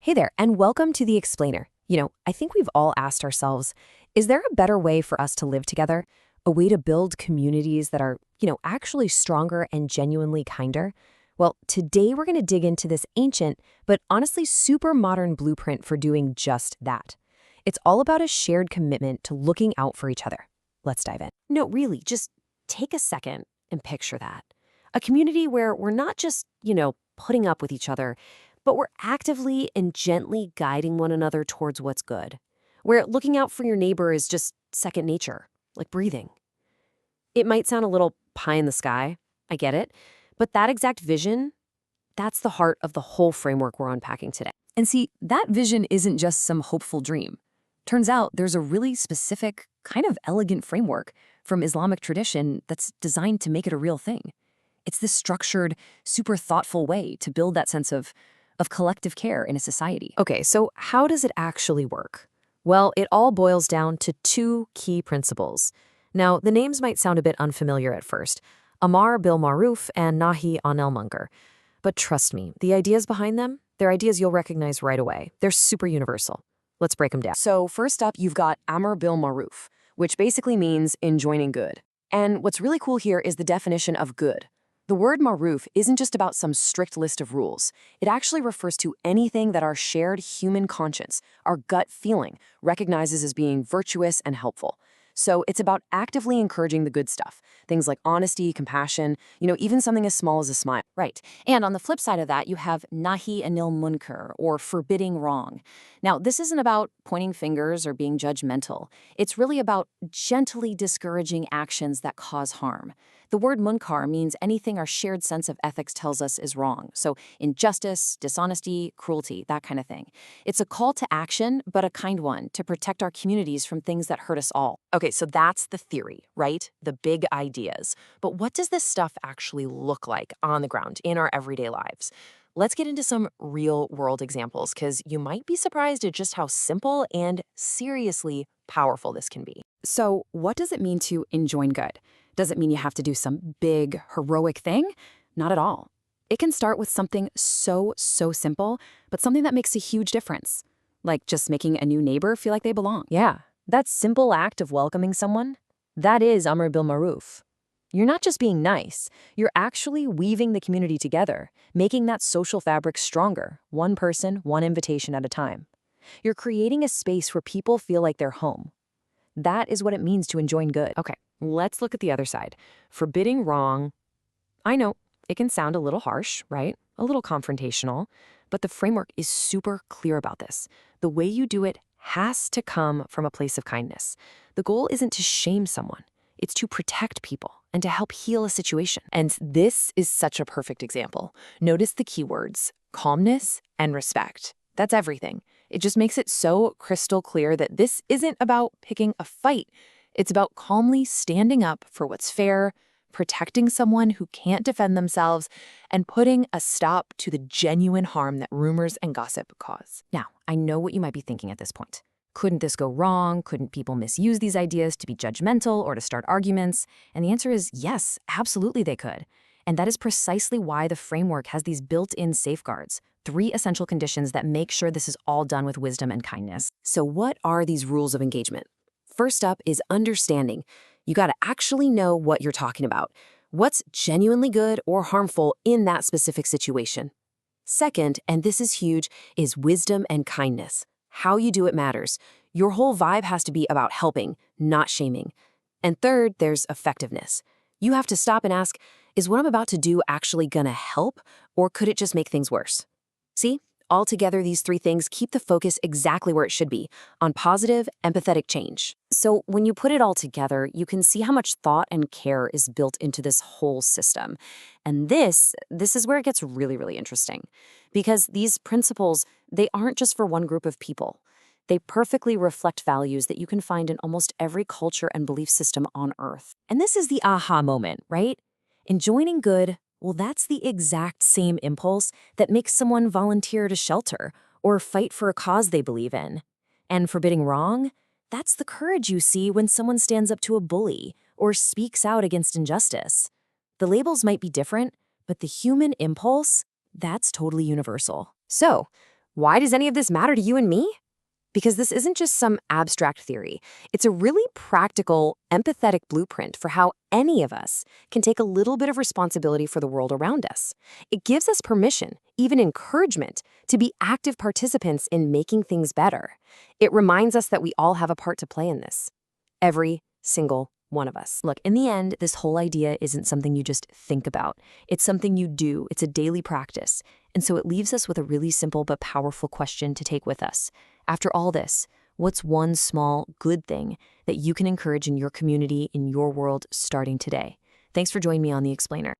Hey there, and welcome to The Explainer. I think we've all asked ourselves, is there a better way for us to live together? A way to build communities that are, actually stronger and genuinely kinder? Well, today we're going to dig into this ancient, but honestly super modern blueprint for doing just that. It's all about a shared commitment to looking out for each other. Let's dive in. No, really, just take a second and picture that. A community where we're not just, putting up with each other, but we're actively and gently guiding one another towards what's good. Where looking out for your neighbor is just second nature, like breathing. It might sound a little pie in the sky, I get it, but that exact vision, that's the heart of the whole framework we're unpacking today. And see, that vision isn't just some hopeful dream. Turns out there's a really specific, kind of elegant framework from Islamic tradition that's designed to make it a real thing. It's this structured, super thoughtful way to build that sense of collective care in a society. Okay, so how does it actually work? Well, it all boils down to two key principles. Now, the names might sound a bit unfamiliar at first. Amar bil Maroof and Nahi anil Munkar. But trust me, the ideas behind them, they're ideas you'll recognize right away. They're super universal. Let's break them down. So first up, you've got Amar bil Maroof, which basically means enjoining good. And what's really cool here is the definition of good. The word maroof isn't just about some strict list of rules. It actually refers to anything that our shared human conscience, our gut feeling, recognizes as being virtuous and helpful. So it's about actively encouraging the good stuff, things like honesty, compassion, even something as small as a smile. Right. And on the flip side of that, you have nahi anil munkar, or forbidding wrong. Now, this isn't about pointing fingers or being judgmental. It's really about gently discouraging actions that cause harm. The word munkar means anything our shared sense of ethics tells us is wrong. So injustice, dishonesty, cruelty, that kind of thing. It's a call to action, but a kind one, to protect our communities from things that hurt us all. Okay, so that's the theory, right? The big ideas. But what does this stuff actually look like on the ground in our everyday lives? Let's get into some real-world examples, because you might be surprised at just how simple and seriously powerful this can be. So what does it mean to enjoin good? Does it mean you have to do some big, heroic thing? Not at all. It can start with something so simple, but something that makes a huge difference. Like just making a new neighbor feel like they belong. Yeah, that simple act of welcoming someone, that is Amr bil Maroof. You're not just being nice, you're actually weaving the community together, making that social fabric stronger, one person, one invitation at a time. You're creating a space where people feel like they're home. That is what it means to enjoin good. Okay, let's look at the other side. Forbidding wrong. I know, it can sound a little harsh, right? A little confrontational, but the framework is super clear about this. The way you do it has to come from a place of kindness. The goal isn't to shame someone. It's to protect people and to help heal a situation. And this is such a perfect example. Notice the keywords, calmness and respect. That's everything. It just makes it so crystal clear that this isn't about picking a fight. It's about calmly standing up for what's fair, protecting someone who can't defend themselves, and putting a stop to the genuine harm that rumors and gossip cause. Now, I know what you might be thinking at this point. Couldn't this go wrong? Couldn't people misuse these ideas to be judgmental or to start arguments? And the answer is yes, absolutely they could. And that is precisely why the framework has these built-in safeguards, 3 essential conditions that make sure this is all done with wisdom and kindness. So what are these rules of engagement? First up is understanding. You got to actually know what you're talking about. What's genuinely good or harmful in that specific situation? Second, and this is huge, is wisdom and kindness. How you do it matters. Your whole vibe has to be about helping, not shaming. And third, there's effectiveness. You have to stop and ask, is what I'm about to do actually gonna help, or could it just make things worse? See, altogether these 3 things keep the focus exactly where it should be, on positive, empathetic change. So when you put it all together, you can see how much thought and care is built into this whole system. And this is where it gets really interesting. Because these principles, they aren't just for one group of people. They perfectly reflect values that you can find in almost every culture and belief system on Earth. And this is the aha moment, right? Enjoining good, well, that's the exact same impulse that makes someone volunteer to shelter or fight for a cause they believe in. And forbidding wrong, that's the courage you see when someone stands up to a bully or speaks out against injustice. The labels might be different, but the human impulse, that's totally universal. So, Why does any of this matter to you and me? Because this isn't just some abstract theory. It's a really practical, empathetic blueprint for how any of us can take a little bit of responsibility for the world around us. It gives us permission, even encouragement, to be active participants in making things better. It reminds us that we all have a part to play in this. Every single one of us. Look, in the end, this whole idea isn't something you just think about. It's something you do. It's a daily practice. And so it leaves us with a really simple but powerful question to take with us. After all this, what's one small, good thing that you can encourage in your community, in your world, starting today? Thanks for joining me on The Explainer.